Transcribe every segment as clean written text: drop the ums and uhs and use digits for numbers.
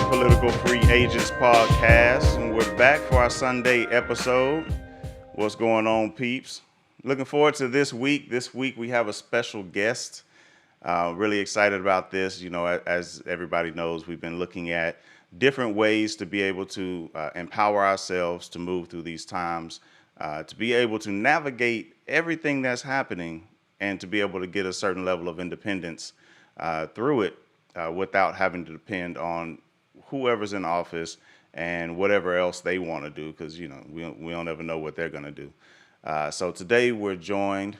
Political Free Agents podcast, and we're back for our Sunday episode. What's going on, peeps? Looking forward to this week. This week we have a special guest. Really excited about this. You know, as everybody knows, we've been looking at different ways to be able to empower ourselves to move through these times, to be able to navigate everything that's happening, and to be able to get a certain level of independence through it without having to depend on whoever's in office and whatever else they want to do, because we don't ever know what they're going to do. So today we're joined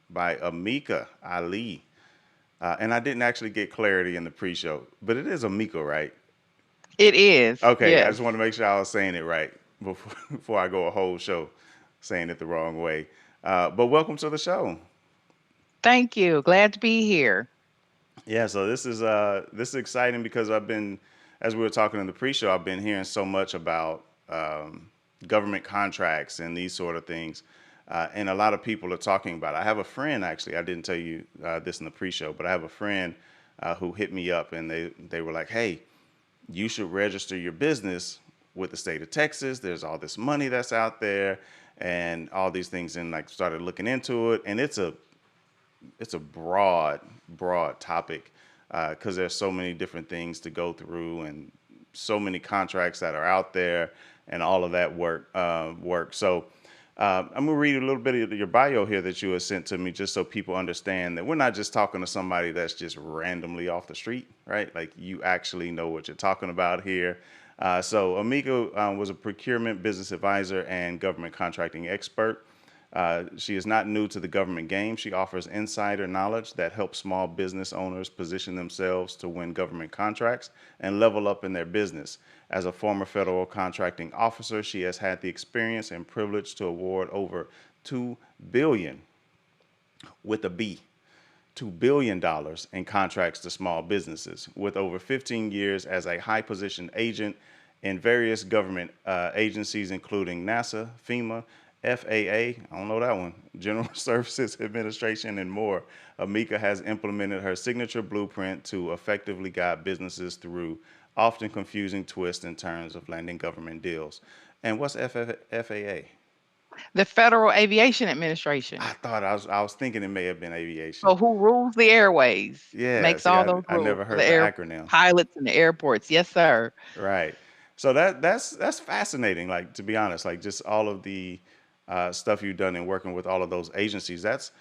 by Ameka Ali. And I didn't actually get clarity in the pre-show, but it is Ameka, right? It is, Okay, I yes. just want to make sure I was saying it right before I go a whole show saying it the wrong way. But welcome to the show. Thank you. Glad to be here. Yeah, so this is exciting because as we were talking in the pre-show, I've been hearing so much about government contracts and these sort of things, and a lot of people are talking about it. I have a friend, actually. I didn't tell you this in the pre-show, but I have a friend who hit me up, and they were like, "Hey, you should register your business with the state of Texas. There's all this money that's out there, and all these things." And like started looking into it, and it's a broad topic because there's so many different things to go through and so many contracts that are out there and all of that work. So I'm gonna read a little bit of your bio here that you have sent to me, just so people understand that we're not just talking to somebody that's just randomly off the street, right? Like you actually know what you're talking about here. So Amigo was a procurement business advisor and government contracting expert. She is not new to the government game. She offers insider knowledge that helps small business owners position themselves to win government contracts and level up in their business. As a former federal contracting officer, she has had the experience and privilege to award over 2 billion dollars with a B $2 billion in contracts to small businesses, with over 15 years as a high positioned agent in various government agencies, including NASA, FEMA, FAA, I don't know that one, General Services Administration, and more. Ameka has implemented her signature blueprint to effectively guide businesses through often confusing twists and turns of landing government deals. And what's FAA? The Federal Aviation Administration. I was thinking it may have been aviation. So who rules the airways, Yeah, makes see, all I, those I rules never for the heard the acronym. pilots and the airports. Yes, sir. Right. So that's fascinating. Like, to be honest, like just all of the stuff you've done in working with all of those agencies. That's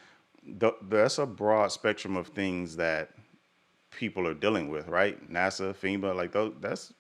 a broad spectrum of things that people are dealing with, right? NASA, FEMA, like those. That's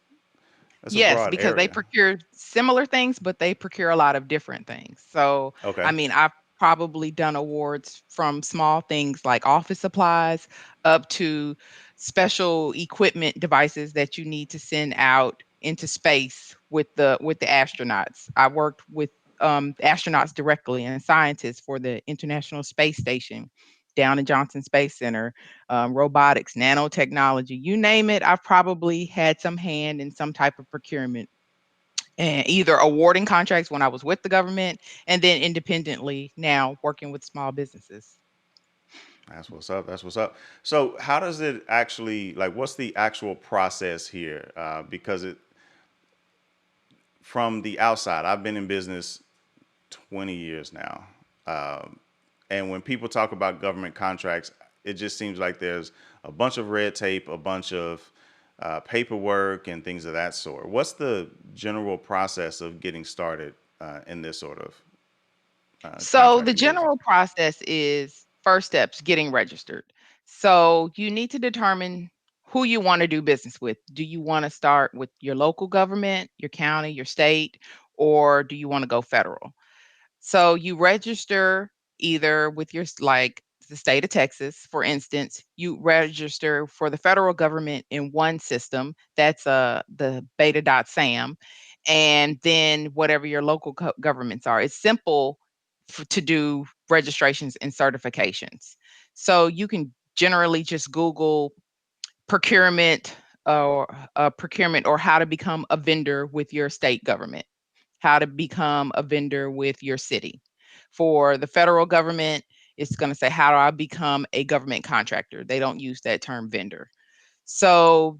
a Yes, broad because they area. procure similar things, but they procure a lot of different things. So, Okay. I mean, I've probably done awards from small things like office supplies up to special equipment devices that you need to send out into space with the astronauts. I worked with astronauts directly and scientists for the International Space Station down in Johnson Space Center, robotics, nanotechnology, you name it. I've probably had some hand in some type of procurement and either awarding contracts when I was with the government and then independently now working with small businesses. That's what's up. That's what's up. So, how does it actually like? What's the actual process here? Because it from the outside, I've been in business 20 years now. And when people talk about government contracts, it just seems like there's a bunch of red tape, a bunch of paperwork, and things of that sort. What's the general process of getting started in this sort of So the contracting business? general process is first steps getting registered. So you need to determine who you want to do business with. Do you want to start with your local government, your county, your state, or do you want to go federal? So you register either with like the state of Texas, for instance, you register for the federal government in one system. That's the beta.sam. And then whatever your local governments are. It's simple to do registrations and certifications. So you can generally just Google procurement or how to become a vendor with your state government, how to become a vendor with your city. For the federal government, it's going to say, how do I become a government contractor? They don't use that term vendor. So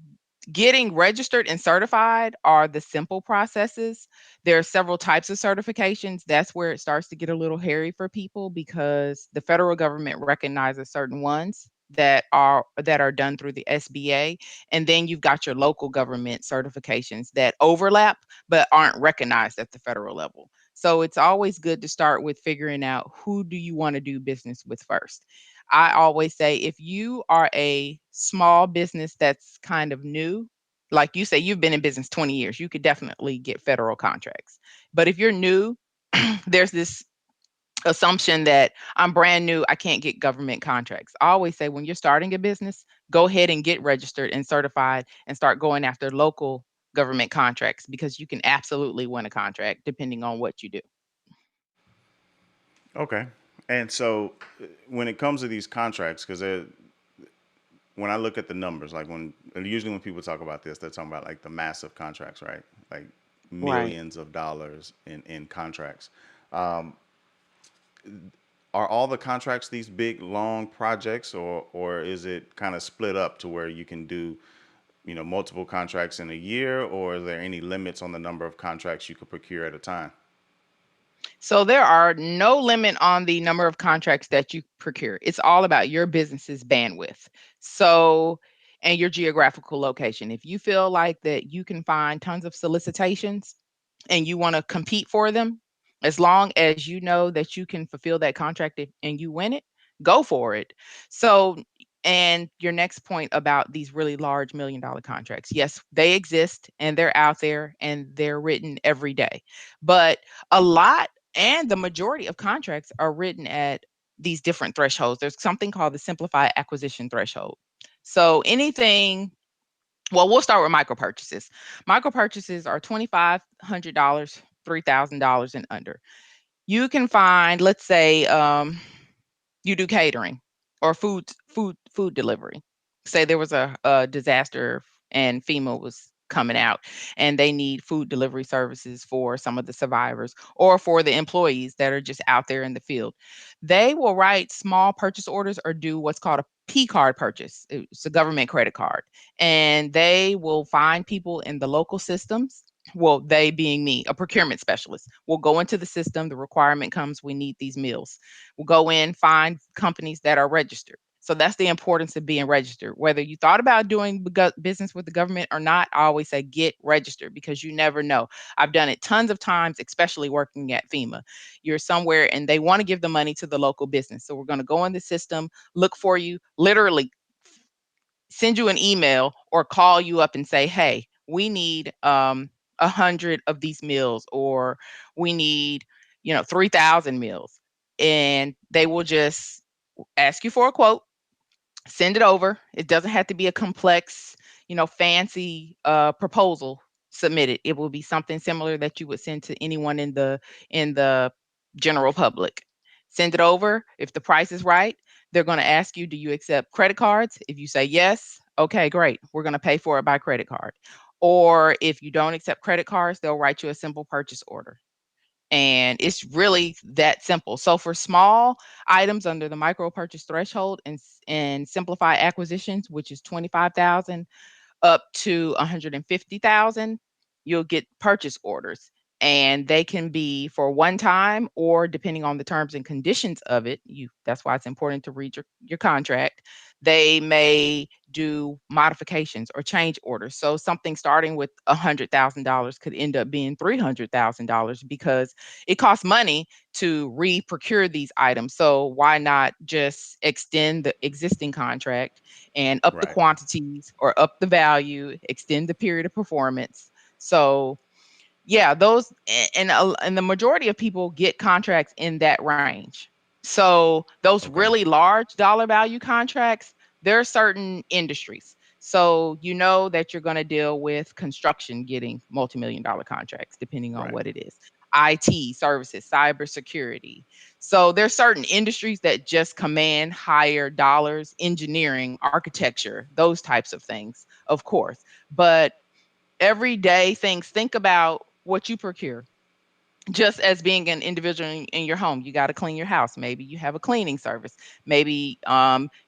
Getting registered and certified are the simple processes. There are several types of certifications. That's where it starts to get a little hairy for people because the federal government recognizes certain ones that are done through the SBA, and then you've got your local government certifications that overlap but aren't recognized at the federal level. So it's always good to start with figuring out who do you want to do business with first. I always say if you are a small business that's kind of new, like you say, you've been in business 20 years, you could definitely get federal contracts. But if you're new, there's this assumption that I'm brand new, I can't get government contracts. I always say when you're starting a business, go ahead and get registered and certified and start going after local government contracts because you can absolutely win a contract depending on what you do. Okay. And so when it comes to these contracts, because when I look at the numbers, like usually when people talk about this, they're talking about like the massive contracts, right? Like Right. millions of dollars in contracts. Are all the contracts these big long projects, or is it kind of split up to where you can do, multiple contracts in a year, or is there any limits on the number of contracts you could procure at a time? So there are no limit on the number of contracts that you procure. It's all about your business's bandwidth. So, and your geographical location. If you feel like that you can find tons of solicitations and you want to compete for them, as long as you know that you can fulfill that contract and you win it, go for it. So, and your next point about these really large $1 million contracts. Yes, they exist and they're out there and they're written every day. But a lot and the majority of contracts are written at these different thresholds. There's something called the simplified acquisition threshold. So anything, well, we'll start with micro purchases. Micro purchases are $2,500, $3,000 and under. You can find, let's say, you do catering or food delivery. Say there was a disaster and FEMA was coming out and they need food delivery services for some of the survivors or for the employees that are just out there in the field. They will write small purchase orders or do what's called a P card purchase. It's a government credit card. And they will find people in the local systems, well, they being me, a procurement specialist, will go into the system. The requirement comes, we need these meals. We'll go in, find companies that are registered. So that's the importance of being registered. Whether you thought about doing business with the government or not, I always say get registered because you never know. I've done it tons of times, especially working at FEMA. You're somewhere and they want to give the money to the local business. So we're going to go in the system, look for you, literally send you an email or call you up and say, hey, we need 100 of these meals, or we need 3,000 meals, and they will just ask you for a quote, send it over. It doesn't have to be a complex, fancy proposal submitted. It will be something similar that you would send to anyone in the general public. Send it over. If the price is right, they're going to ask you, do you accept credit cards? If you say yes, okay, great. We're going to pay for it by credit card. Or if you don't accept credit cards, they'll write you a simple purchase order. And it's really that simple. So for small items under the micro purchase threshold and simplify acquisitions, which is 25,000 up to 150,000, you'll get purchase orders. And they can be for one time or depending on the terms and conditions of it, that's why it's important to read your contract. They may do modifications or change orders. So something starting with $100,000 could end up being $300,000 because it costs money to re-procure these items. So why not just extend the existing contract and up the Right. quantities or up the value, extend the period of performance. So yeah, those and the majority of people get contracts in that range. So those Okay. really large dollar value contracts, there are certain industries. So you know that you're going to deal with construction getting multi-million dollar contracts, depending on Right. what it is. IT services, cybersecurity. So there's certain industries that just command higher dollars, engineering, architecture, those types of things, of course. But everyday things, think about what you procure just as being an individual in your home. You got to clean your house. Maybe you have a cleaning service. Maybe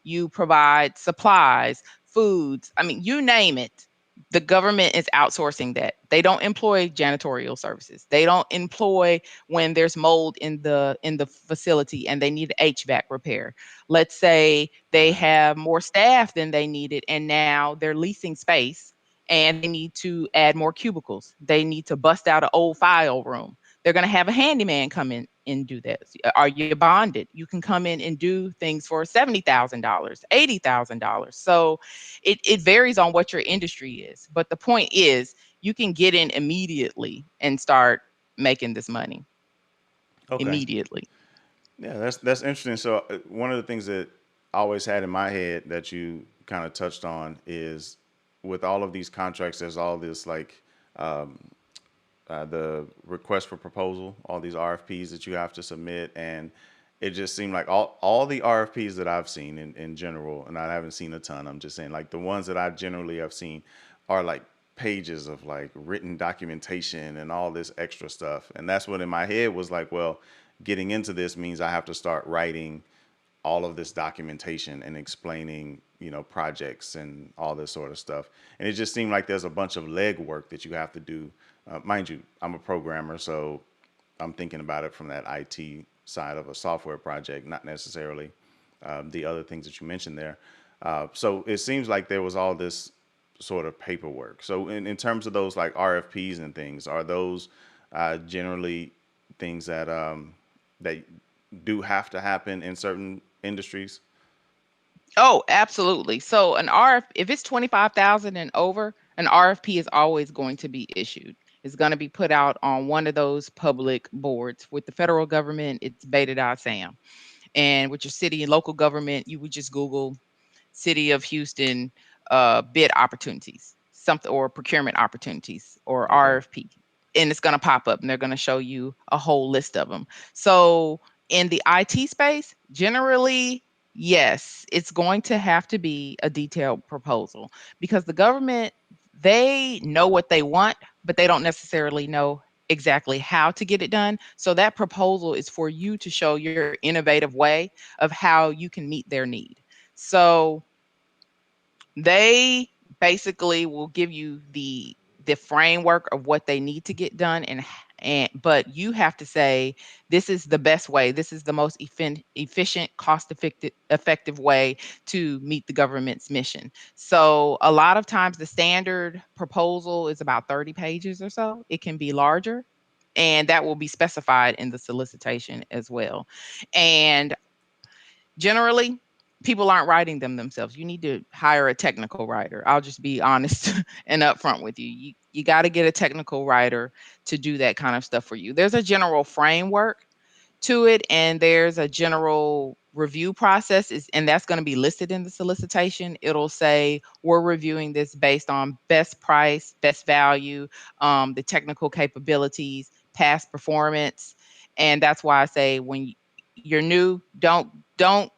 you provide supplies, foods. I mean, you name it. The government is outsourcing that. They don't employ janitorial services. They don't employ when there's mold in the facility and they need HVAC repair. Let's say they Right. have more staff than they needed and now they're leasing space and they need to add more cubicles. They need to bust out an old file room. They're going to have a handyman come in and do that. Are you bonded? You can come in and do things for $70,000, $80,000. So it varies on what your industry is. But the point is, you can get in immediately and start making this money Okay. immediately. Yeah, that's interesting. So one of the things that I always had in my head that you kind of touched on is with all of these contracts, there's all this like the request for proposal, all these RFPs that you have to submit, and it just seemed like all the RFPs that I've seen in general, and I haven't seen a ton. I'm just saying like the ones that I generally have seen are like pages of like written documentation and all this extra stuff, and that's what in my head was like, well, getting into this means I have to start writing all of this documentation and explaining, projects and all this sort of stuff. And it just seemed like there's a bunch of legwork that you have to do. Mind you, I'm a programmer, so I'm thinking about it from that IT side of a software project, not necessarily the other things that you mentioned there. So it seems like there was all this sort of paperwork. So in terms of those like RFPs and things, are those generally things that do have to happen in certain industries? Oh, absolutely. So an RF, if it's 25,000 and over, an RFP is always going to be issued. It's going to be put out on one of those public boards. With the federal government, it's beta.sam. And with your city and local government, you would just Google City of Houston bid opportunities, something or procurement opportunities or Okay. RFP. And it's going to pop up and they're going to show you a whole list of them. So in the IT space, generally, yes, it's going to have to be a detailed proposal because the government, they know what they want, but they don't necessarily know exactly how to get it done. So that proposal is for you to show your innovative way of how you can meet their need. So they basically will give you the framework of what they need to get done and but you have to say this is the best way, this is the most efficient, cost effective way to meet the government's mission. So a lot of times the standard proposal is about 30 pages or so. It can be larger and that will be specified in the solicitation as well. And generally, people aren't writing them themselves. You need to hire a technical writer. I'll just be honest and upfront with you. You got to get a technical writer to do that kind of stuff for you. There's a general framework to it and there's a general review process and that's going to be listed in the solicitation. It'll say we're reviewing this based on best price, best value, the technical capabilities, past performance. And that's why I say when you're new, don't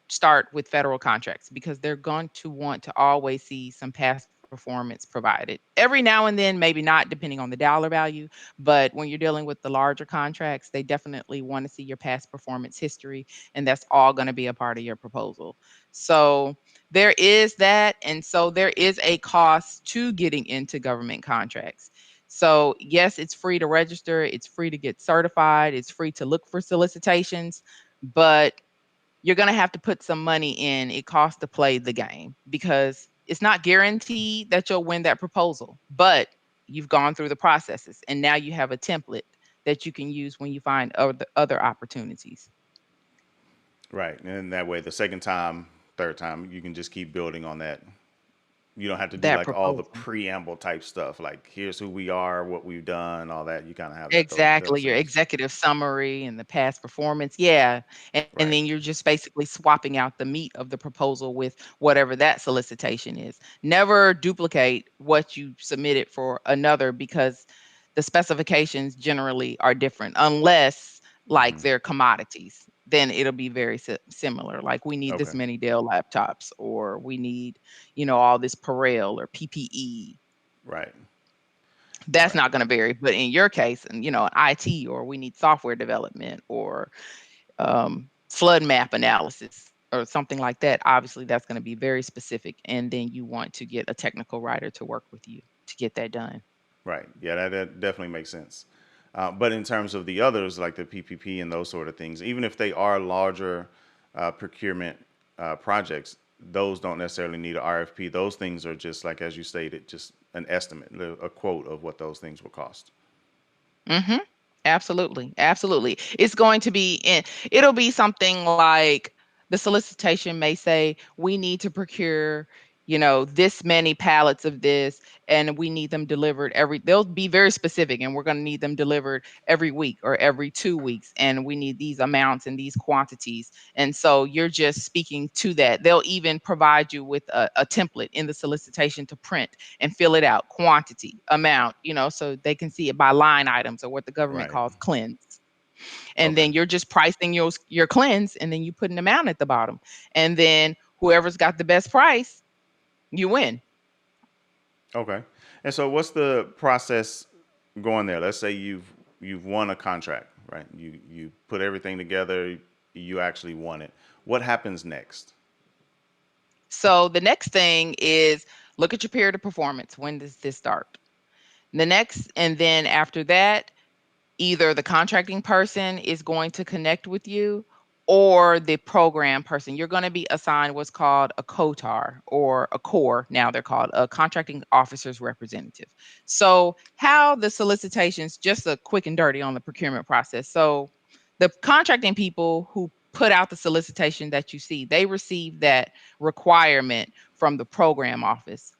start with federal contracts because they're going to want to always see some past performance provided. Every now and then, maybe not, depending on the dollar value, but when you're dealing with the larger contracts, they definitely want to see your past performance history, and that's all going to be a part of your proposal. So there is that. And so there is a cost to getting into government contracts. So, yes, it's free to register, it's free to get certified, it's free to look for solicitations, but you're going to have to put some money in. It costs to play the game because it's not guaranteed that you'll win that proposal, but you've gone through the processes and now you have a template that you can use when you find other opportunities. Right. And that way, the second time, third time, you can just keep building on that. You don't have to do That like all the proposal. preamble type stuff, like here's who we are, what we've done, all that. You kind of have that Exactly, your themselves. executive summary and the past performance, yeah, and then Right. you're just basically swapping out the meat of the proposal with whatever that solicitation is. Never duplicate what you submitted for another because the specifications generally are different unless, like, they're commodities, then it'll be very similar, like, "We need this Okay. many Dell laptops," or, "We need, all this Parel or PPE." Right. That's Right. not gonna vary, but in your case, and, IT or we need software development or, flood map analysis or something like that, obviously, that's gonna be very specific, and then you want to get a technical writer to work with you to to get that done. Right. Yeah, that definitely makes sense. But in terms of the others, like the PPP and those sort of things, even if they are larger procurement projects, those don't necessarily need an RFP. Those things are just like, as you stated, just an estimate, a quote of what those things will cost. Mhm. Absolutely, absolutely. It's going to be it'll be something like the solicitation may say, "We need to procure, this many pallets of this, and we need them delivered every." They'll be very specific, and we're gonna need them delivered every week or every 2 weeks, and we need these amounts and these quantities. And so you're just speaking to that. They'll even provide you with a template in the solicitation to print and fill it out, quantity, amount, so they can see it by line items or what the government Right. calls cleanse. And Okay. then you're just pricing your cleanse, and then you put an amount at the bottom. And then whoever's got the best price, you win. Okay. And so, what's the process going there? Let's say you've won a contract, right? You put everything together, you actually won it. What happens next? So the next thing is look at your period of performance. When does this start? And then after that, either the contracting person is going to connect with you or the program person. You're going to be assigned what's called a COTAR or a CORE. Now they're called a contracting officer's representative. So, how the solicitations, just a quick and dirty on the procurement process. So, the contracting people who put out the solicitation that you see, they receive that requirement from the program office,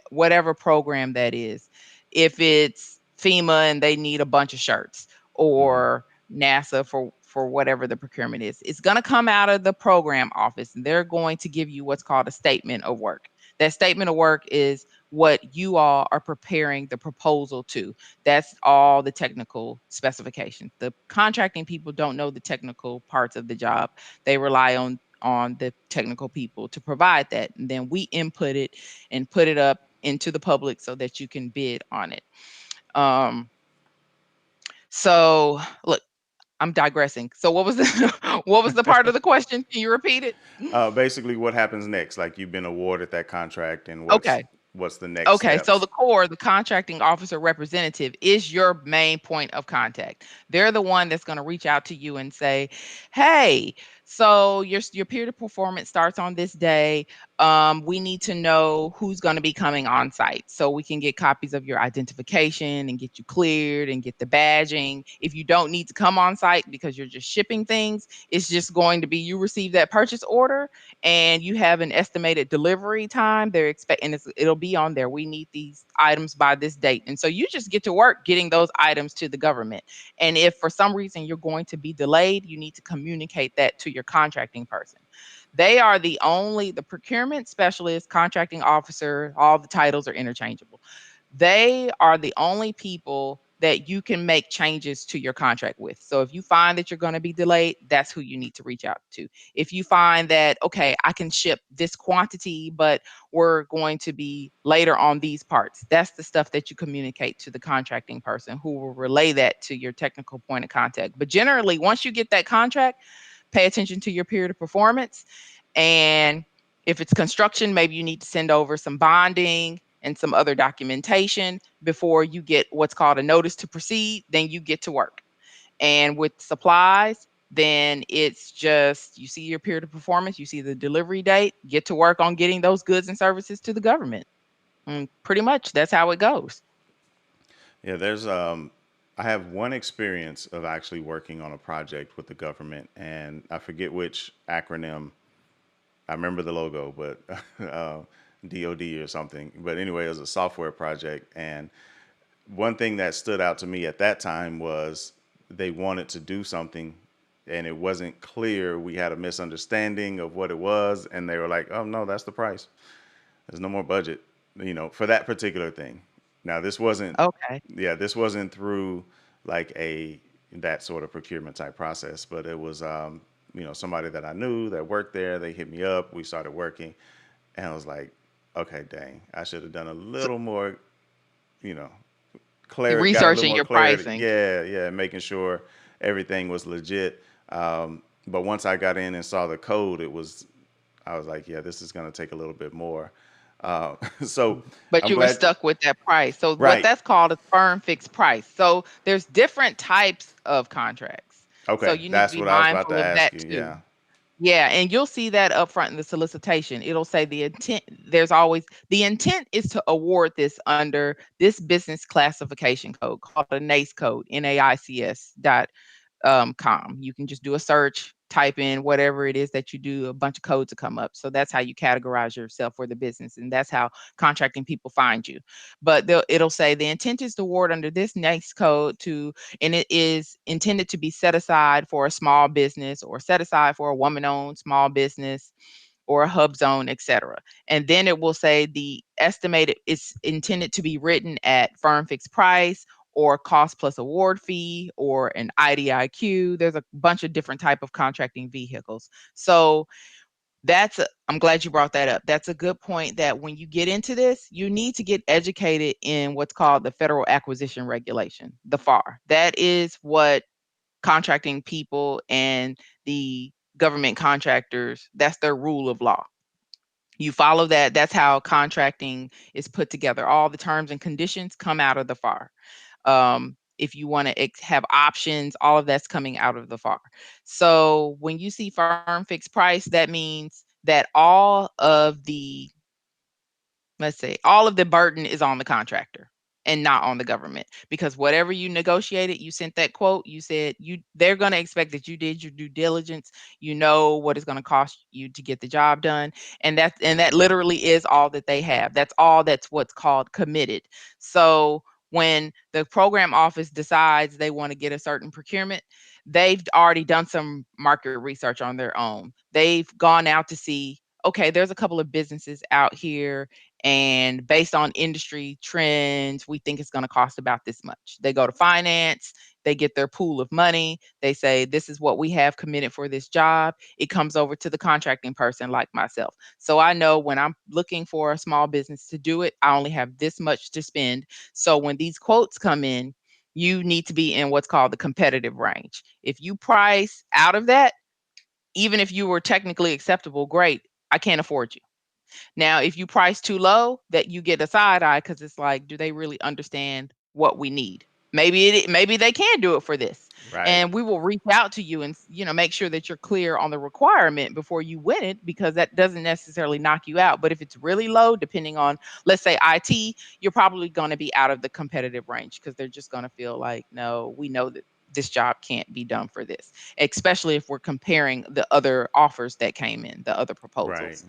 whatever program that is. If it's FEMA and they need a bunch of shirts, Hmm. or NASA for whatever the procurement is. It's going to come out of the program office, and they're going to give you what's called a statement of work. That statement of work is what you all are preparing the proposal to. That's all the technical specifications. The contracting people don't know the technical parts of the job. They rely on the technical people to provide that. And then we input it and put it up into the public so that you can bid on it. Um, so look, I'm digressing. So what was the what was the part of the question? Can you repeat it? Basically, what happens next? Like you've been awarded that contract, and Okay. what's the next Okay, so steps? the core, the contracting officer representative, is your main point of contact. They're the one that's going to reach out to you and say, "Hey, so your period of performance starts on this day. We need to know who's going to be coming on site, so we can get copies of your identification and get you cleared and get the badging. If you don't need to come on site because you're just shipping things, it's just going to be you receive that purchase order and you have an estimated delivery time. They're expecting it'll be on there. We need these items by this date. And so you just get to work getting those items to the government. And if for some reason you're going to be delayed, you need to communicate that to your contracting person. They are the procurement specialist, contracting officer, all the titles are interchangeable. They are the only people that you can make changes to your contract with. So if you find that you're going to be delayed, that's who you need to reach out to. If you find that, okay, I can ship this quantity, but we're going to be later on these parts, that's the stuff that you communicate to the contracting person who will relay that to your technical point of contact. But generally, once you get that contract, pay attention to your period of performance. And if it's construction, maybe you need to send over some bonding and some other documentation before you get what's called a notice to proceed. Then you get to work. And with supplies, then it's just you see your period of performance, you see the delivery date, get to work on getting those goods and services to the government. And pretty much that's how it goes. Yeah, I have one experience of actually working on a project with the government, and I forget which acronym. I remember the logo, but DoD or something. But anyway, it was a software project, and one thing that stood out to me at that time was they wanted to do something and it wasn't clear. We had a misunderstanding of what it was, and they were like, "Oh no, that's the price. There's no more budget, for that particular thing." Now, Okay. this wasn't through like a that sort of procurement type process, but it was, somebody that I knew that worked there. They hit me up. We started working, and I was like, "Okay, dang, I should have done a So little more, you know, you're got a little researching more your clarity." pricing. Yeah, yeah, making sure everything was legit. But once I got in and saw the code, I was like, yeah, this is going to take a little bit more. So But I'm you were glad. stuck with that price. So what Right. that's called is firm fixed price. So there's different types of contracts. So Okay. you need to That's be what I was about mindful to of ask that you. too. Yeah. Yeah, and you'll see that up front in the solicitation. It'll say the intent, there's always the intent is to award this under this business classification code called a NAICS code, NAICS com. You can just do a search, type in whatever it is that you do, a bunch of codes will come up. So that's how you categorize yourself for the business, and that's how contracting people find you. But it'll say the intent is to award under this next code to, and it is intended to be set aside for a small business or set aside for a woman-owned small business or a hub zone, etc. And then it will say the estimated is intended to be written at firm fixed price or cost plus award fee or an IDIQ. There's a bunch of different type of contracting vehicles. So I'm glad you brought that up. That's a good point that when you get into this, you need to get educated in what's called the Federal Acquisition Regulation, the FAR. That is what contracting people and the government contractors, that's their rule of law. You follow that. That's how contracting is put together. All the terms and conditions come out of the FAR. If you want to have options, all of that's coming out of the FAR. So when you see firm fixed price, that means that all of the, let's say, all of the burden is on the contractor and not on the government, because whatever you negotiated, you sent that quote, you said they're going to expect that you did your due diligence, you know what it's going to cost you to get the job done, and that literally is all that they have. That's all, that's what's called committed. So when the program office decides they want to get a certain procurement, they've already done some market research on their own. They've gone out to see, okay, there's a couple of businesses out here, and based on industry trends, we think it's going to cost about this much. They go to finance, they get their pool of money, they say, this is what we have committed for this job. It comes over to the contracting person like myself. So I know when I'm looking for a small business to do it, I only have this much to spend. So when these quotes come in, you need to be in what's called the competitive range. If you price out of that, even if you were technically acceptable, great, I can't afford you. Now, if you price too low, that you get a side eye because it's like, do they really understand what we need? Maybe they can do it for this, Right. and we will reach out to you and make sure that you're clear on the requirement before you win it, because that doesn't necessarily knock you out. But if it's really low, depending on, let's say, IT, you're probably going to be out of the competitive range because they're just going to feel like, no, we know that this job can't be done for this, especially if we're comparing the other offers that came in, the other Right. proposals.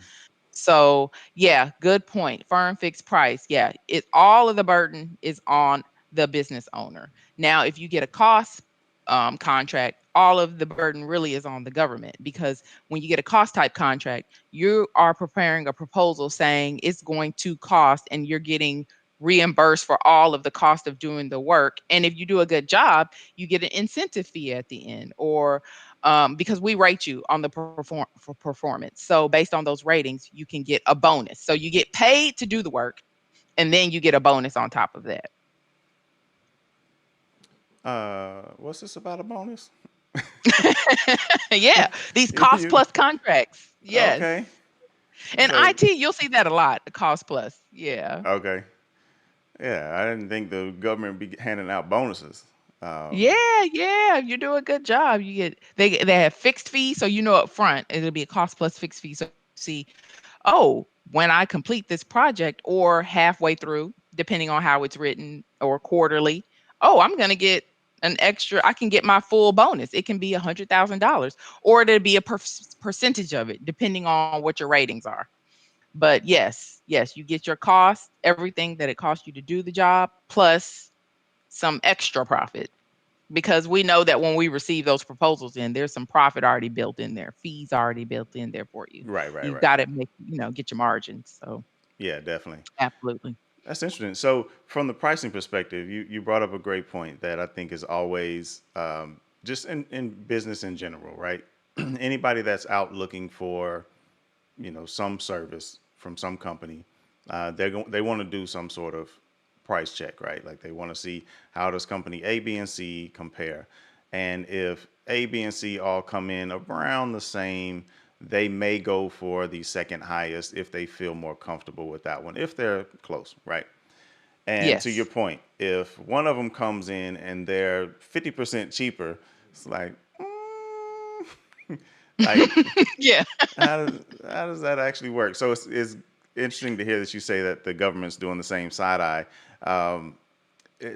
So yeah, good point. Firm fixed price. Yeah, it all of the burden is on the business owner. Now, if you get a cost contract, all of the burden really is on the government, because when you get a cost type contract, you are preparing a proposal saying it's going to cost, and you're getting reimbursed for all of the cost of doing the work. And if you do a good job, you get an incentive fee at the end, or because we rate you on the for performance. So based on those ratings, you can get a bonus. So you get paid to do the work, and then you get a bonus on top of that. What's this about a bonus? Yeah, these cost You plus contracts. Yes. okay? And So IT, you'll see that a lot, the cost plus. Yeah. okay, yeah. I didn't think the government be handing out bonuses. Yeah, yeah. If you do a good job, you get they have fixed fees, so up front it'll be a cost plus fixed fee. So you see, oh, when I complete this project or halfway through, depending on how it's written, or quarterly, oh, I'm gonna get an extra. I can get my full bonus. It can be $100,000, or it'll be a percentage of it, depending on what your ratings are. But yes, yes, you get your cost, everything that it costs you to do the job, plus some extra profit, because we know that when we receive those proposals in, there's some profit already built in there, fees already built in there for you. Right, right, You've right. got to make, get your margins. So Yeah, definitely. absolutely. That's interesting. So, from the pricing perspective, you brought up a great point that I think is always just in business in general, right? Anybody that's out looking for some service from some company, they want to do some sort of price check, right? Like they want to see how does company A, B, and C compare, and if A, B, and C all come in around the same, they may go for the second highest if they feel more comfortable with that one, if they're close, right? And to your Yes. point, if one of them comes in and they're 50% cheaper, it's like, like Yeah. how does that actually work? So it's interesting to hear that you say that the government's doing the same side eye. Um,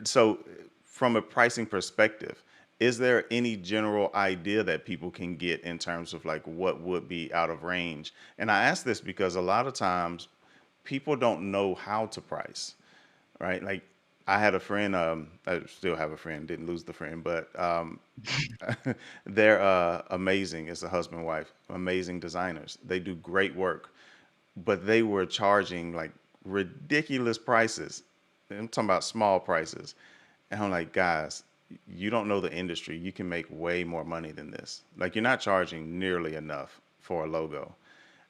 so, from a pricing perspective, is there any general idea that people can get in terms of like what would be out of range? And I ask this because a lot of times people don't know how to price, right? Like I had a friend, I still have a friend, didn't lose the friend, but they're amazing. It's a husband and wife, amazing designers. They do great work, but they were charging like ridiculous prices. I'm talking about small prices. And I'm like, guys, you don't know the industry. You can make way more money than this. Like, you're not charging nearly enough for a logo.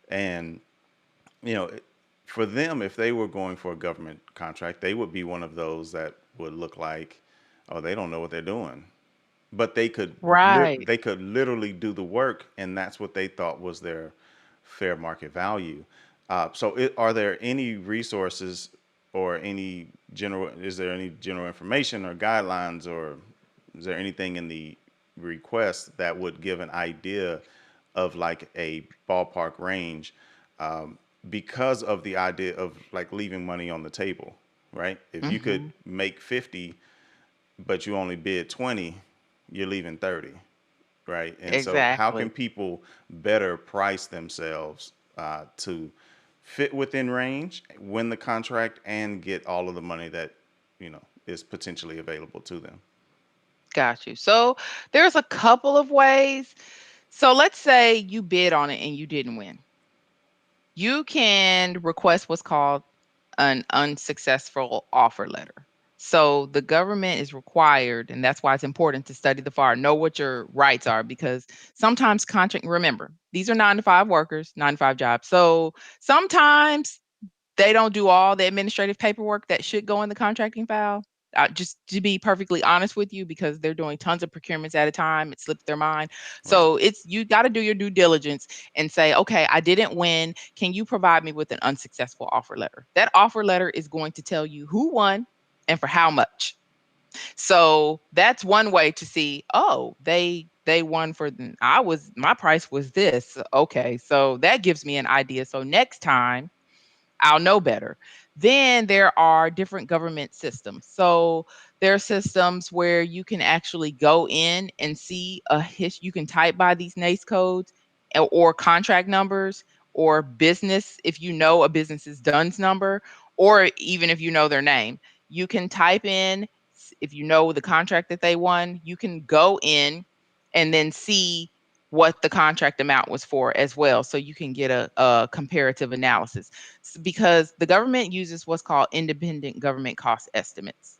And, you know, for them, if they were going for a government contract, they would be one of those that would look like, oh, they don't know what they're doing. But Right. they could literally do the work, and that's what they thought was their fair market value. Are there any resources or any general? Is there any general information or guidelines, or is there anything in the request that would give an idea of like a ballpark range? Because of the idea of like leaving money on the table, right? If you could Mhm. make 50 but you only bid 20, you're leaving 30, right? And so, how can Exactly. people better price themselves to fit within range, win the contract, and get all of the money that is potentially available to them? Got you. So there's a couple of ways. So let's say you bid on it and you didn't win. You can request what's called an unsuccessful offer letter. So the government is required, and that's why it's important to study the FAR, know what your rights are, because sometimes contract, remember, these are 9 to 5 workers, 9 to 5 jobs. So sometimes they don't do all the administrative paperwork that should go in the contracting file. Just to be perfectly honest with you, because they're doing tons of procurements at a time, it slips their mind. Right. So it's you got to do your due diligence and say, okay, I didn't win. Can you provide me with an unsuccessful offer letter? That offer letter is going to tell you who won and for how much. So that's one way to see, oh, they won for I was my price was this. Okay. So that gives me an idea. So next time I'll know better. Then there are different government systems. So there are systems where you can actually go in and see you can type by these NACE codes or contract numbers or business, if you know a business's DUNS number, or even if you know their name. You can type in, if you know the contract that they won, you can go in and then see what the contract amount was for as well. So you can get a comparative analysis because the government uses what's called independent government cost estimates.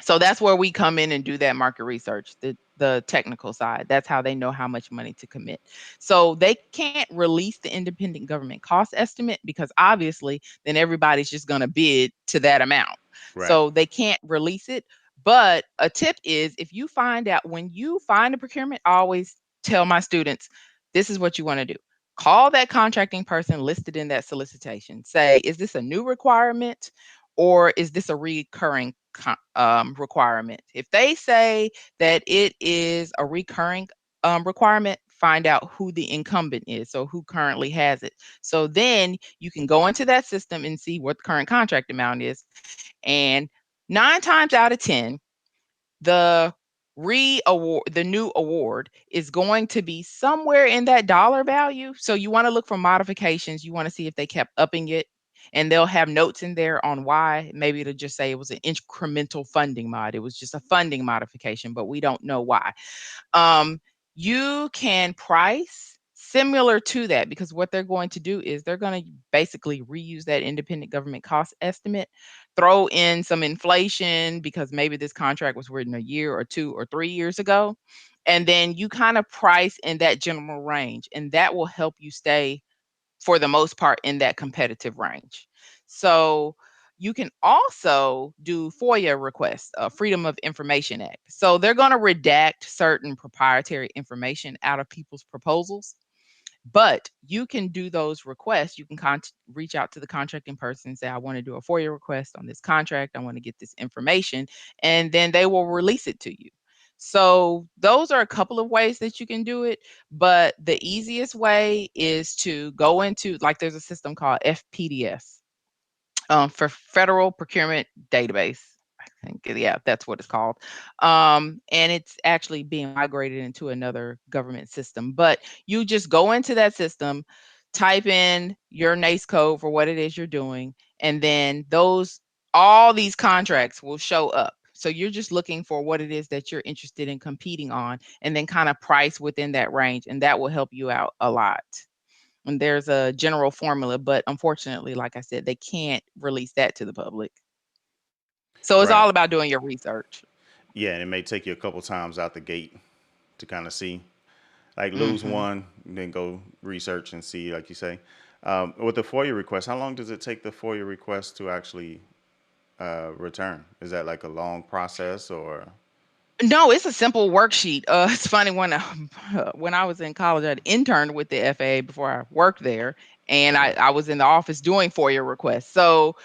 So that's where we come in and do that market research, the technical side. That's how they know how much money to commit. So they can't release the independent government cost estimate because obviously then everybody's just going to bid to that amount. Right. So they can't release it. But a tip is if you find out when you find a procurement, I always tell my students, this is what you want to do. Call that contracting person listed in that solicitation. Say, is this a new requirement or is this a recurring requirement? If they say that it is a recurring requirement, find out who the incumbent is, so who currently has it. So then you can go into that system and see what the current contract amount is. And 9 times out of 10, the the new award is going to be somewhere in that dollar value. So you want to look for modifications. You want to see if they kept upping it. And they'll have notes in there on why. Maybe it'll just say it was an incremental funding mod. It was just a funding modification, but we don't know why. Um, you can price similar to that because what they're going to do is they're going to basically reuse that independent government cost estimate, throw in some inflation because maybe this contract was written a year or 2 or 3 years ago. And then you kind of price in that general range, and that will help you stay for the most part in that competitive range. So you can also do FOIA requests, Freedom of Information Act. So they're going to redact certain proprietary information out of people's proposals. But you can do those requests. You can reach out to the contracting person and say, I want to do a FOIA request on this contract. I want to get this information. And then they will release it to you. So those are a couple of ways that you can do it. But the easiest way is to go into, like, there's a system called FPDS, for Federal Procurement Database. I think, yeah, that's what it's called. And it's actually being migrated into another government system. But you just go into that system, type in your NACE code for what it is you're doing, and then all these contracts will show up. So you're just looking for what it is that you're interested in competing on, and then kind of price within that range, and that will help you out a lot. And there's a general formula, but unfortunately, like I said, they can't release that to the public. So it's Right. all about doing your research. Yeah, and it may take you a couple times out the gate to kind of see, like lose Mhm. one, then go research and see, like you say. With the FOIA request, how long does it take the FOIA request to actually return? Is that like a long process or? No, it's a simple worksheet. It's funny, when I was in college, I'd interned with the FAA before I worked there, and Okay. I was in the office doing FOIA requests. So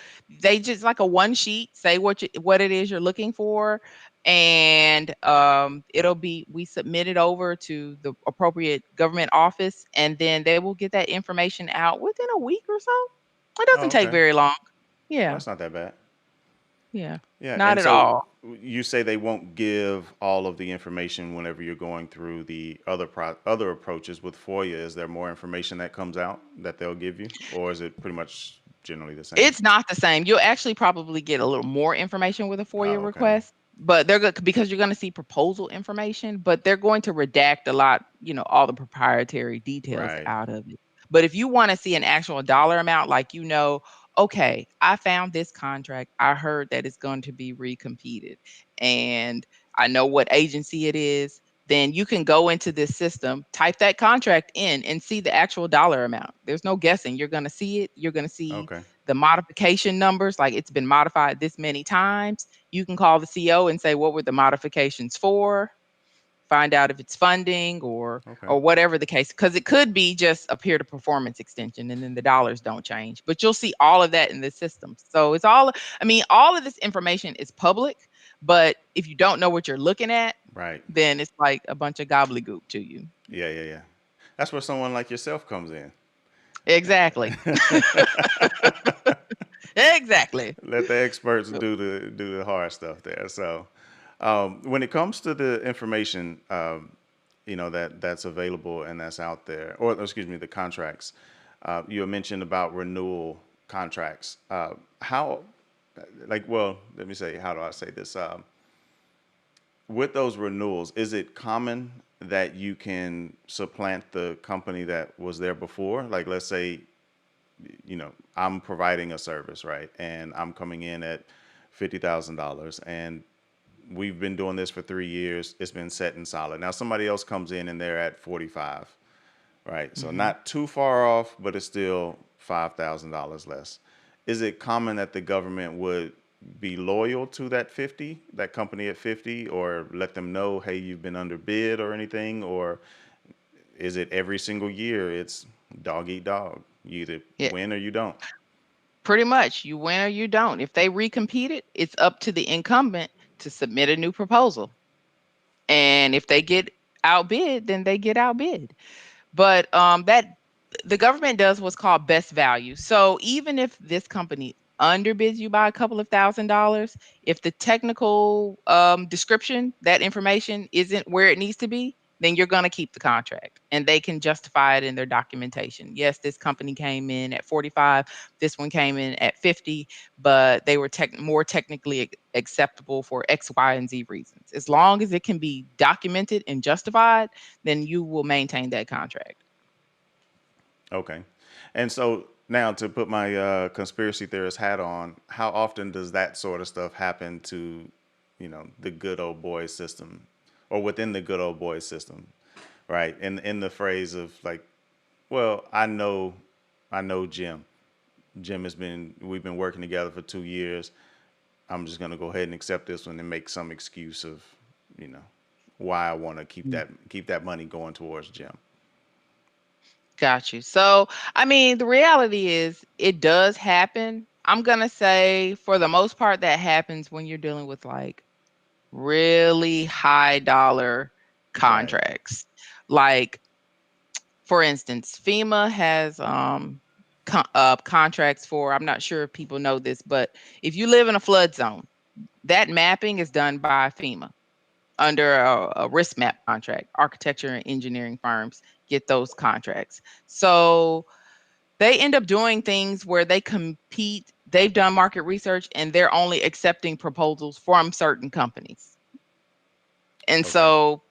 they just, like, a one sheet, say what it is you're looking for, and we submit it over to the appropriate government office, and then they will get that information out within a week or so. It Oh, doesn't take okay. very long. Well, Yeah, that's not that bad. yeah, Yeah, not and at so all. you say they won't give all of the information whenever you're going through the other approaches with FOIA. Is there more information that comes out that they'll give you, or is it pretty much generally the same? It's not the same. You'll actually probably get a little more information with a FOIA Oh, okay. request, but they're good because you're going to see proposal information, but they're going to redact a lot, all the proprietary details Right. out of it. But if you want to see an actual dollar amount, like, okay, I found this contract. I heard that it's going to be recompeted, and I know what agency it is. Then you can go into this system, type that contract in, and see the actual dollar amount. There's no guessing. You're going to see it. You're going to see Okay. the modification numbers, like, it's been modified this many times. You can call the CO and say, what were the modifications for? Find out if it's funding Okay. or whatever the case, because it could be just a peer to performance extension and then the dollars don't change. But you'll see all of that in the system. So all of this information is public, but if you don't know what you're looking at, Right. then it's like a bunch of gobbledygook to you. Yeah, yeah, yeah. That's where someone like yourself comes in. Exactly. Exactly. Let the experts do the hard stuff there. So, when it comes to the information, that's available and that's out there, or excuse me, the contracts, you mentioned about renewal contracts. How, like, well, let me say, how do I say this? With those renewals, is it common that you can supplant the company that was there before? Like, let's say, I'm providing a service, right? And I'm coming in at $50,000, and we've been doing this for 3 years. It's been set and solid. Now somebody else comes in and they're at 45, right? So Mhm. not too far off, but it's still $5,000 less. Is it common that the government would be loyal to that company at 50, or let them know, hey, you've been underbid or anything? Or is it every single year it's dog eat dog? You either Yeah. win or you don't. Pretty much, you win or you don't. If they recompete it, it's up to the incumbent to submit a new proposal. And if they get outbid, then they get outbid. But that the government does what's called best value. So even if this company underbids you by a couple of $1,000s, if the technical description, that information isn't where it needs to be, then you're going to keep the contract and they can justify it in their documentation. Yes, this company came in at 45, this one came in at 50, but they were more technically acceptable for X, Y, and Z reasons. As long as it can be documented and justified, then you will maintain that contract. Okay. And so now to put my conspiracy theorist hat on, how often does that sort of stuff happen to, the good old boy system, or within the good old boy system, right? In the phrase of like, well, I know Jim. We've been working together for 2 years. I'm just gonna go ahead and accept this one and make some excuse of, you know, why I want to keep that money going towards Jim. Got you. So, I mean, the reality is it does happen. I'm going to say for the most part that happens when you're dealing with like really high dollar Right. contracts. Like for instance, FEMA has contracts for, I'm not sure if people know this, but if you live in a flood zone, that mapping is done by FEMA under a risk map contract. Architecture and engineering firms get those contracts. So they end up doing things where they compete. They've done market research and they're only accepting proposals from certain companies. And Okay. so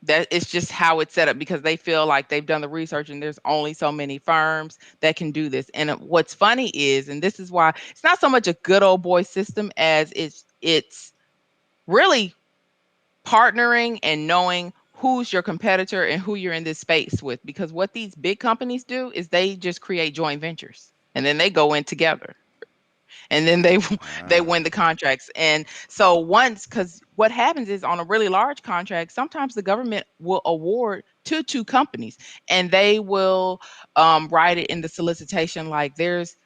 that it's just how it's set up because they feel like they've done the research and there's only so many firms that can do this. And what's funny is, and this is why it's not so much a good old boy system as it's really partnering and knowing who's your competitor and who you're in this space with. Because what these big companies do is they just create joint ventures and then they go in together and then they they Ah, win the contracts. And so once, because what happens is on a really large contract, sometimes the government will award to two companies and they will write it in the solicitation like there's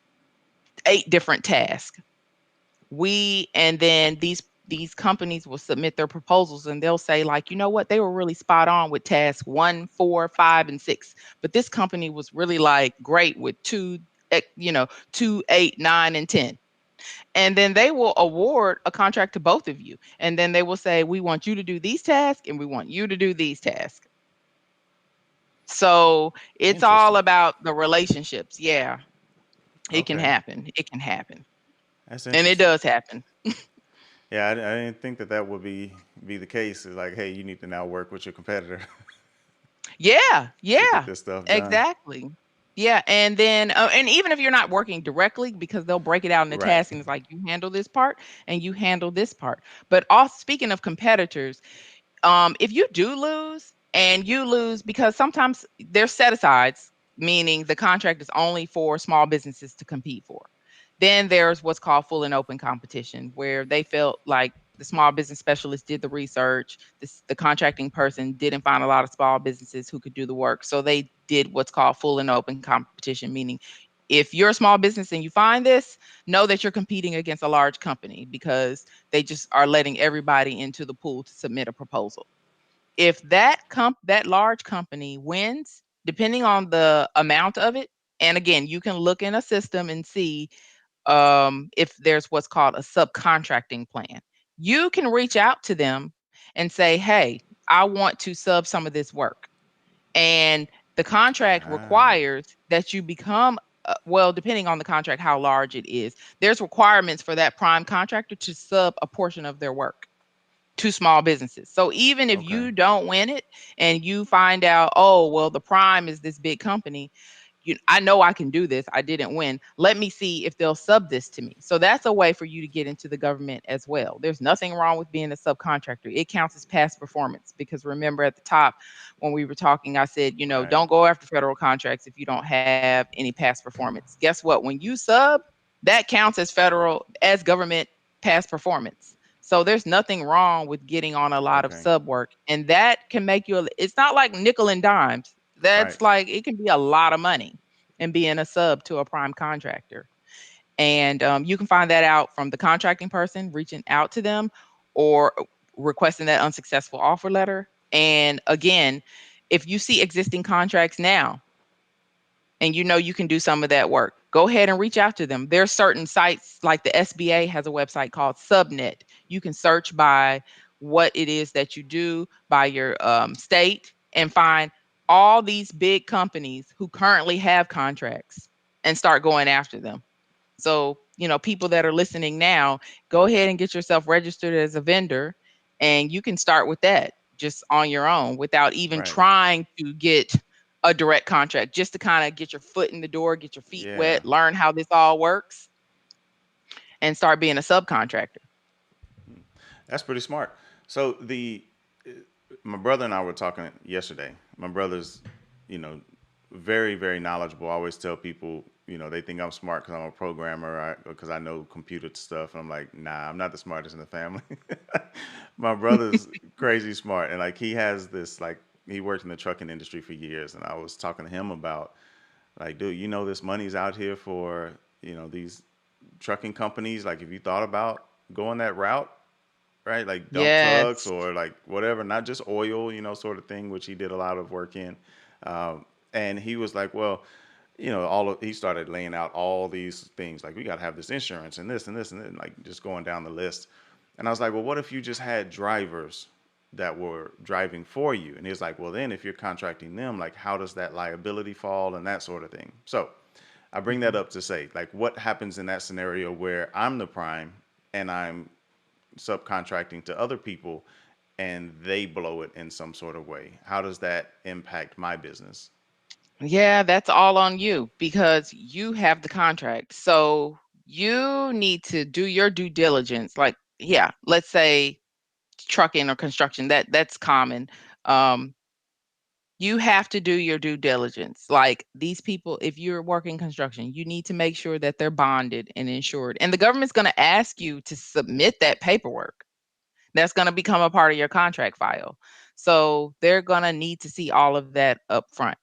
8 different tasks. We and then these companies will submit their proposals and they'll say like, you know what, they were really spot on with task 1, 4, 5, and 6, but this company was really like great with 2, 8, 9, and 10. And then they will award a contract to both of you. And then they will say, we want you to do these tasks and we want you to do these tasks. So it's all interesting. about the relationships. Yeah, it can Okay. happen. It can happen. That's And it interesting. does happen. Yeah, I didn't think that that would be the case. It's like, hey, you need to now work with your competitor Yeah, to get yeah, this stuff done. exactly. Yeah, and even if you're not working directly, because they'll break it out in the Right. task, and it's like you handle this part and you handle this part. But also speaking of competitors, if you do lose and you lose because sometimes there's set asides, meaning the contract is only for small businesses to compete for. Then there's what's called full and open competition, where they felt like the small business specialist did the research, the contracting person didn't find a lot of small businesses who could do the work. So they did what's called full and open competition, meaning if you're a small business and you find this, know that you're competing against a large company because they just are letting everybody into the pool to submit a proposal. If that large company wins, depending on the amount of it, and again, you can look in a system and see if there's what's called a subcontracting plan. You can reach out to them and say, "Hey, I want to sub some of this work." And the contract Ah, requires that you become well, depending on the contract, how large it is. There's requirements for that prime contractor to sub a portion of their work to small businesses. So even if okay. you don't win it and you find out, oh, well, the prime is this big company, I know I can do this. I didn't win. Let me see if they'll sub this to me. So that's a way for you to get into the government as well. There's nothing wrong with being a subcontractor. It counts as past performance because remember at the top when we were talking, I said, Right. don't go after federal contracts if you don't have any past performance. Guess what? When you sub, that counts as government past performance. So there's nothing wrong with getting on a lot of Okay. sub work. And that can make you, it's not like nickel and dimes. Right. That's like, it can be a lot of money and being a sub to a prime contractor. And you can find that out from the contracting person reaching out to them or requesting that unsuccessful offer letter. And again, if you see existing contracts now, and you can do some of that work, go ahead and reach out to them. There's certain sites like the SBA has a website called Subnet. You can search by what it is that you do by your state and find all these big companies who currently have contracts and start going after them. So, people that are listening now, go ahead and get yourself registered as a vendor and you can start with that just on your own without even Right. trying to get a direct contract, just to kind of get your foot in the door, get your feet Yeah. wet, learn how this all works and start being a subcontractor. That's pretty smart. So my brother and I were talking yesterday. My brother's, you know, very very knowledgeable. I always tell people, they think I'm smart because I'm a programmer, because I know computer stuff. And I'm like, nah, I'm not the smartest in the family. My brother's crazy smart, and like he has this like he worked in the trucking industry for years, and I was talking to him about, like, dude, you know, this money's out here for, these trucking companies. Like, if you thought about going that route, right? Like dump trucks Yes. or like whatever, not just oil, sort of thing, which he did a lot of work in. And he was like, well, he started laying out all these things, like we got to have this insurance and this and this and then, like just going down the list. And I was like, well, what if you just had drivers that were driving for you? And he's like, well, then if you're contracting them, like how does that liability fall and that sort of thing. So I bring that Mhm. up to say, like, what happens in that scenario where I'm the prime and I'm subcontracting to other people and they blow it in some sort of way? How does that impact my business? Yeah, that's all on you because you have the contract. So you need to do your due diligence. Like, yeah, let's say trucking or construction, that's common. Um, you have to do your due diligence. Like these people, if you're working construction, you need to make sure that they're bonded and insured. And the government's going to ask you to submit that paperwork. That's going to become a part of your contract file. So they're going to need to see all of that up front.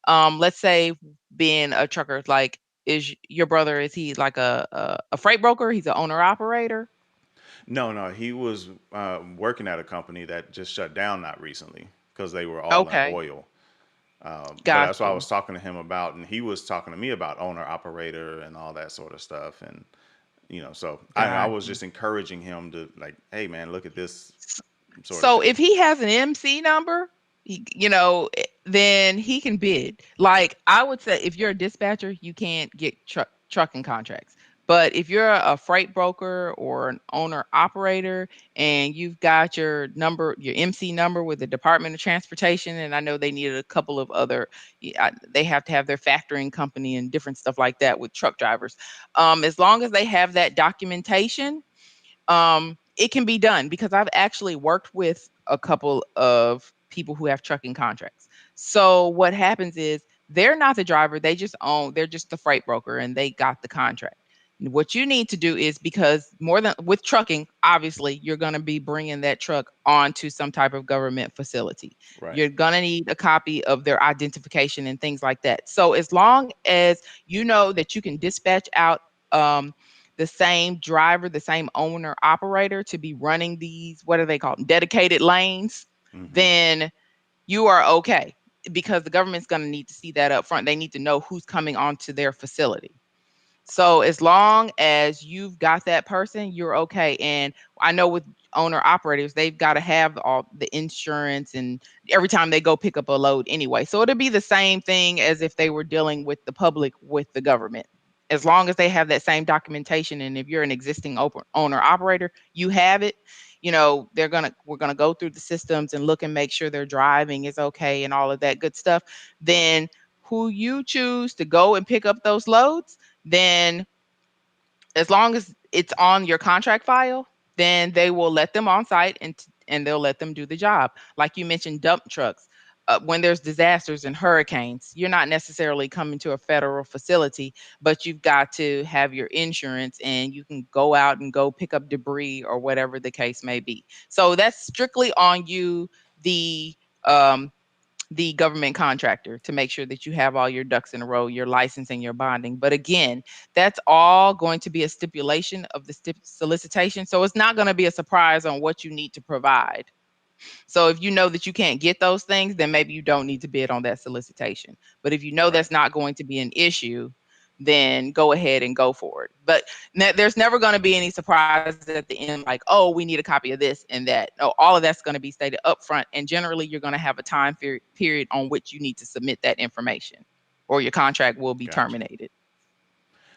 Let's say being a trucker, like is your brother, is he like a freight broker? He's an owner operator? No, no, he was working at a company that just shut down not recently because they were all in Okay, oil. But got that's what I you. was talking to him about, and he was talking to me about owner operator and all that sort of stuff. And so I Got was you. just encouraging him to, like, hey man, look at this sort of So if thing. he has an MC number, then he can bid. Like I would say, if you're a dispatcher, you can't get trucking contracts. But if you're a freight broker or an owner operator and you've got your number, your MC number with the Department of Transportation, and I know they needed a couple of other, they have to have their factoring company and different stuff like that with truck drivers. As long as they have that documentation, it can be done because I've actually worked with a couple of people who have trucking contracts. So what happens is they're not the driver, they're just the freight broker and they got the contract. What you need to do is, because more than with trucking, obviously you're going to be bringing that truck onto some type of government facility. Right. You're going to need a copy of their identification and things like that. So as long as you know that you can dispatch out um, the same driver, the same owner operator to be running these, what are they called? Dedicated lanes, Hmm. then you are okay because the government's going to need to see that up front. They need to know who's coming onto their facility. So as long as you've got that person, you're okay. And I know with owner operators, they've got to have all the insurance and every time they go pick up a load anyway. So it'll be the same thing as if they were dealing with the public with the government. As long as they have that same documentation, and if you're an existing owner operator, you have it. We're gonna go through the systems and look and make sure their driving is okay and all of that good stuff. Then who you choose to go and pick up those loads, then as long as it's on your contract file, then they will let them on site and they'll let them do the job. Like you mentioned, dump trucks. When there's disasters and hurricanes, you're not necessarily coming to a federal facility, but you've got to have your insurance and you can go out and go pick up debris or whatever the case may be. So that's strictly on you, the um, the government contractor, to make sure that you have all your ducks in a row, your licensing, your bonding. But again, that's all going to be a stipulation of the solicitation. So it's not going to be a surprise on what you need to provide. So if you know that you can't get those things, then maybe you don't need to bid on that solicitation. But if you know Right. that's not going to be an issue, then go ahead and go for it. But there's never going to be any surprises at the end, like, oh, we need a copy of this and that. No, all of that's going to be stated up front. And generally, you're going to have a time period on which you need to submit that information, or your contract will be Gotcha. terminated.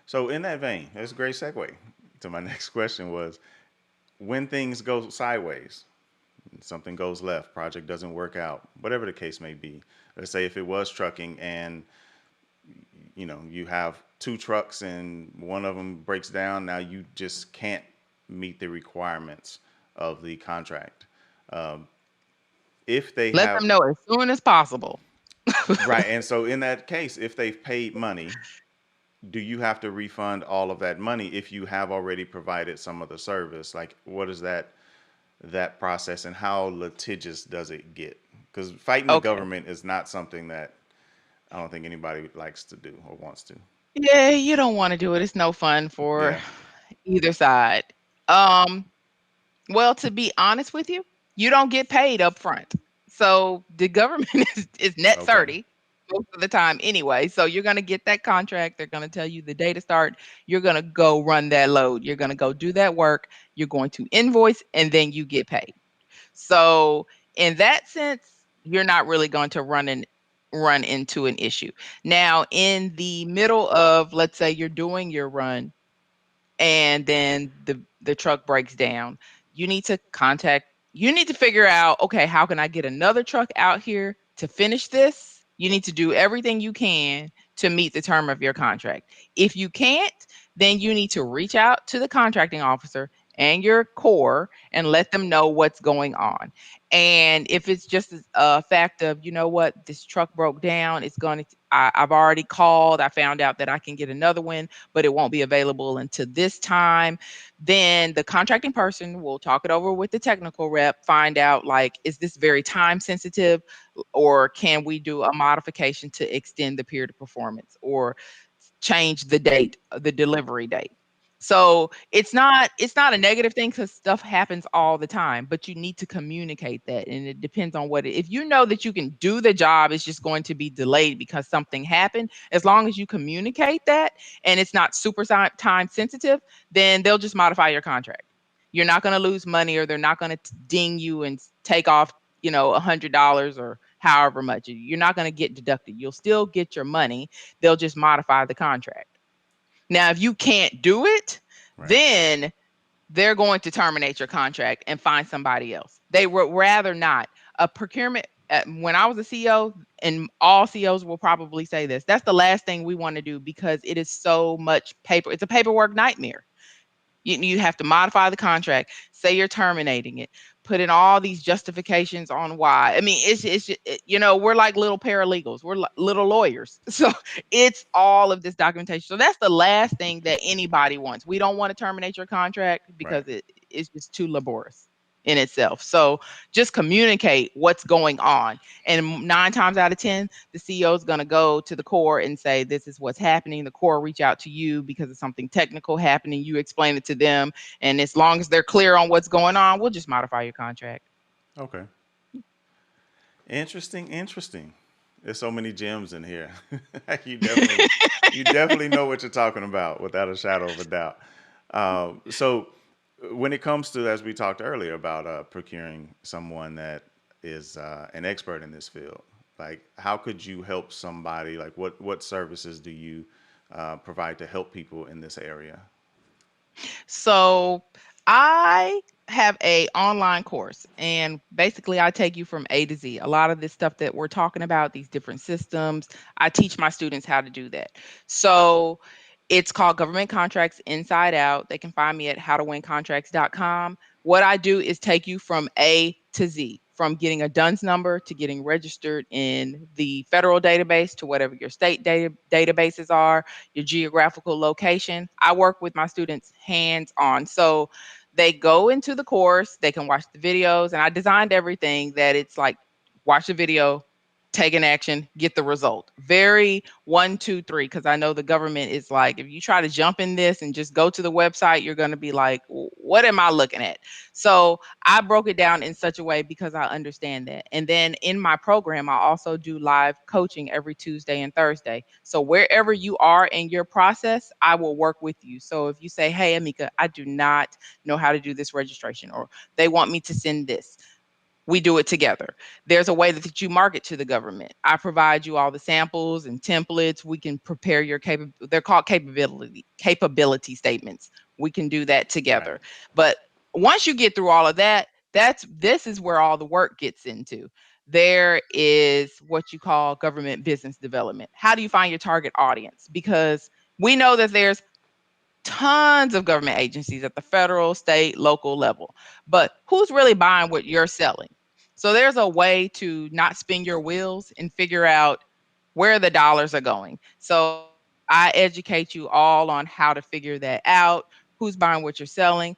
So in that vein, that's a great segue to my next question was, when things go sideways, something goes left, project doesn't work out, whatever the case may be. Let's say if it was trucking and you have two trucks and one of them breaks down, now you just can't meet the requirements of the contract. Um, if they Let have them know as soon as possible. right, and so in that case, if they've paid money, do you have to refund all of that money if you have already provided some of the service? Like, what is that process and how litigious does it get? because fighting the Okay. government is not something that I don't think anybody likes to do or wants to. Yeah, you don't want to do it. It's no fun for Yeah. either side. Um, well, to be honest with you, you don't get paid up front. So the government is net Okay. 30 most of the time anyway. So you're going to get that contract. They're going to tell you the day to start. You're going to go run that load. You're going to go do that work. You're going to invoice and then you get paid. So in that sense, you're not really going to run into an issue. Now, in the middle of, let's say you're doing your run and then the truck breaks down, you need to you need to figure out, okay, how can I get another truck out here to finish this? You need to do everything you can to meet the term of your contract. If you can't, then you need to reach out to the contracting officer and your core and let them know what's going on. And if it's just a fact of, you know what, this truck broke down, I've already called, I found out that I can get another one, but it won't be available until this time. Then the contracting person will talk it over with the technical rep, find out, like, is this very time sensitive, or can we do a modification to extend the period of performance or change the date, the delivery date. So it's not a negative thing because stuff happens all the time, but you need to communicate that, and it depends on if you know that you can do the job, it's just going to be delayed because something happened. As long as you communicate that and it's not super time sensitive, then they'll just modify your contract. You're not going to lose money, or they're not going to ding you and take off, $100 or however much. You're not going to get deducted. You'll still get your money. They'll just modify the contract. Now, if you can't do it, Right. then they're going to terminate your contract and find somebody else. They would rather not. A procurement, when I was a CEO, and all CEOs will probably say this, that's the last thing we want to do because it is so much paper. It's a paperwork nightmare. You have to modify the contract, say you're terminating it, put in all these justifications on why. I mean, we're like little paralegals, we're little lawyers. So it's all of this documentation. So that's the last thing that anybody wants. We don't want to terminate your contract Right. because it's just too laborious in itself. So just communicate what's going on. And 9 times out of 10, the CEO is going to go to the core and say, this is what's happening. The core reach out to you because of something technical happening. You explain it to them. And as long as they're clear on what's going on, we'll just modify your contract. Okay. Interesting. Interesting. There's so many gems in here. you definitely, you definitely know what you're talking about without a shadow of a doubt. So, when it comes to, as we talked earlier about procuring someone that is an expert in this field, like how could you help somebody? Like what services do you provide to help people in this area? So I have a online course, and basically I take you from A to Z. A lot of this stuff that we're talking about, these different systems, I teach my students how to do that. So it's called Government Contracts Inside Out. They can find me at howtowincontracts.com. What I do is take you from A to Z, from getting a DUNS number to getting registered in the federal database to whatever your state databases are, your geographical location. I work with my students hands on. So they go into the course, they can watch the videos, and I designed everything that it's like watch the video, take an action, get the result. Very 1, 2, 3, because I know the government is like, if you try to jump in this and just go to the website, you're going to be like, what am I looking at? So I broke it down in such a way because I understand that. And then in my program, I also do live coaching every Tuesday and Thursday. So wherever you are in your process, I will work with you. So if you say, hey, Ameka, I do not know how to do this registration, or they want me to send this, we do it together. There's a way that you market to the government. I provide you all the samples and templates. We can prepare your they're called capability statements. We can do that Right. together. But once you get through all of that, this is where all the work gets into. There is what you call government business development. How do you find your target audience? Because we know that there's tons of government agencies at the federal, state, local level. But who's really buying what you're selling? So there's a way to not spin your wheels and figure out where the dollars are going. So I educate you all on how to figure that out. Who's buying what you're selling?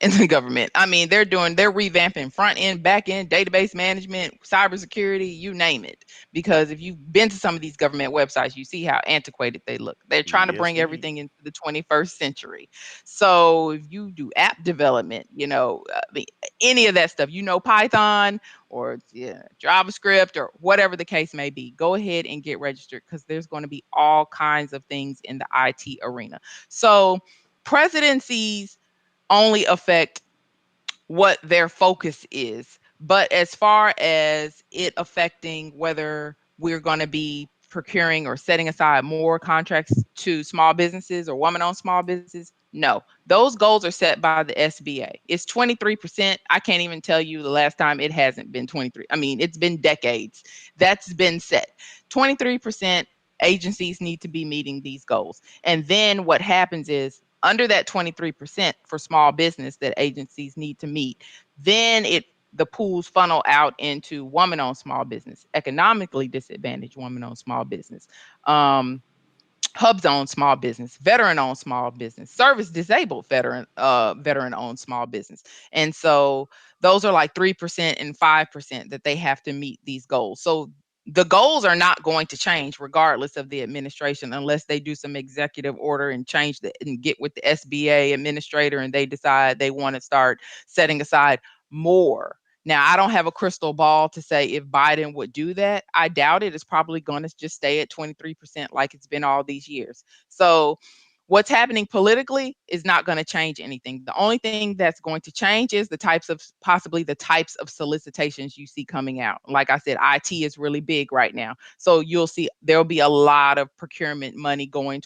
in the government. I mean, they're revamping front end, back end, database management, cybersecurity, you name it. Because if you've been to some of these government websites, you see how antiquated they look. They're trying to Yes, bring indeed. everything into the 21st century. So if you do app development, I mean, any of that stuff, Python or yeah, JavaScript or whatever the case may be, go ahead and get registered because there's going to be all kinds of things in the IT arena. So presidencies only affect what their focus is. But as far as it affecting whether we're going to be procuring or setting aside more contracts to small businesses or women owned small businesses, no. Those goals are set by the SBA. It's 23%. I can't even tell you the last time it hasn't been 23. I mean, it's been decades. That's been set. 23% agencies need to be meeting these goals. And then what happens is under that 23% for small business that agencies need to meet, then the pools funnel out into woman-owned small business, economically disadvantaged woman-owned small business, hubs owned small business, veteran owned small business, service disabled veteran owned small business. And so those are like 3% and 5% that they have to meet these goals. So the goals are not going to change regardless of the administration unless they do some executive order and change and get with the SBA administrator and they decide they want to start setting aside more. Now, I don't have a crystal ball to say if Biden would do that. I doubt it. It's probably going to just stay at 23% like it's been all these years. So, what's happening politically is not going to change anything. The only thing that's going to change is possibly the types of solicitations you see coming out. Like I said, IT is really big right now. So, you'll see there'll be a lot of procurement money going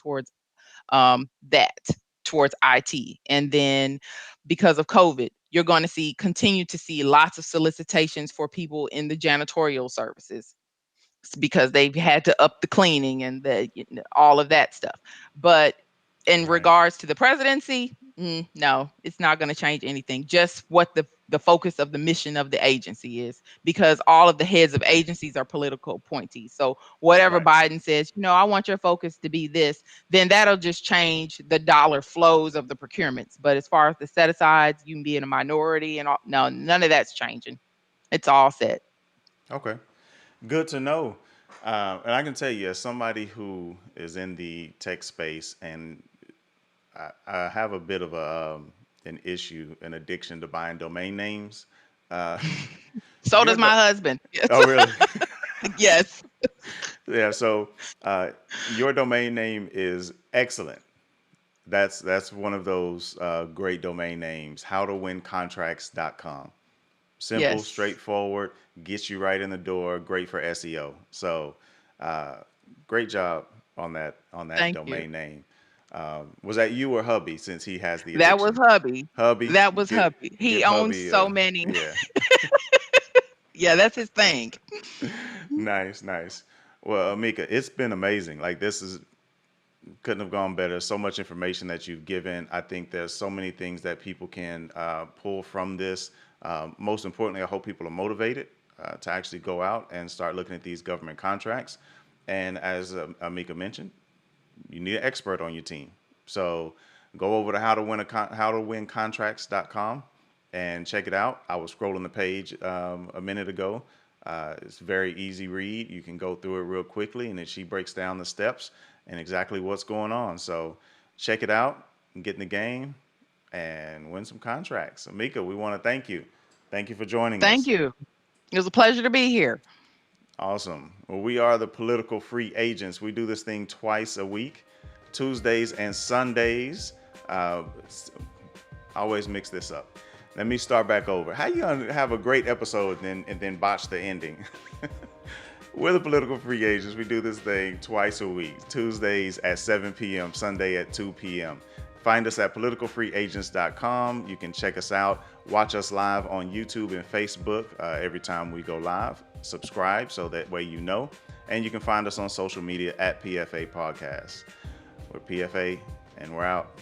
that towards IT. And then because of COVID, you're going to continue to see lots of solicitations for people in the janitorial services because they've had to up the cleaning and all of that stuff. But in Right. regards to the presidency, no, it's not going to change anything. Just what the focus of the mission of the agency is, because all of the heads of agencies are political appointees. So whatever Right. Biden says, I want your focus to be this, then that'll just change the dollar flows of the procurements. But as far as the set asides, you can be in a minority and all, no, none of that's changing. It's all set. Okay. Good to know. And I can tell you, as somebody who is in the tech space, and I have a bit of an issue, an addiction to buying domain names. Uh, So your does my do- husband. Yes. oh, really? Yes. Yeah. So uh, your domain name is excellent. That's one of those great domain names. Howtowincontracts.com. Simple, Yes. straightforward, gets you right in the door. Great for SEO. So, uh, great job on that Thank you. domain name. Was that you or hubby? Since he has the That was addiction, hubby. hubby, That was give hubby. He give owns hubby. so many. Yeah, Yeah, that's his thing. nice, nice. Well, Amika, it's been amazing. Like this is couldn't have gone better. So much information that you've given. I think there's so many things that people can pull from this. Most importantly, I hope people are motivated to actually go out and start looking at these government contracts. And as Amika mentioned, you need an expert on your team. So go over to howtowincontracts.com and check it out. I was scrolling the page a minute ago. It's a very easy read. You can go through it real quickly, and then she breaks down the steps and exactly what's going on. So check it out and get in the game and win some contracts. Amika, we want to thank you. Thank you for joining Thank us. you. It was a pleasure to be here. Awesome. Well, we are the political free agents. We do this thing twice a week, Tuesdays and Sundays. I always mix this up. Let me start back over. How you gonna have a great episode and then botch the ending? We're the political free agents. We do this thing twice a week, Tuesdays at 7 p.m., Sunday at 2 p.m. Find us at politicalfreeagents.com. You can check us out, watch us live on YouTube and Facebook every time we go live. Subscribe so that way you know. And you can find us on social media at PFA Podcast. We're PFA, and we're out.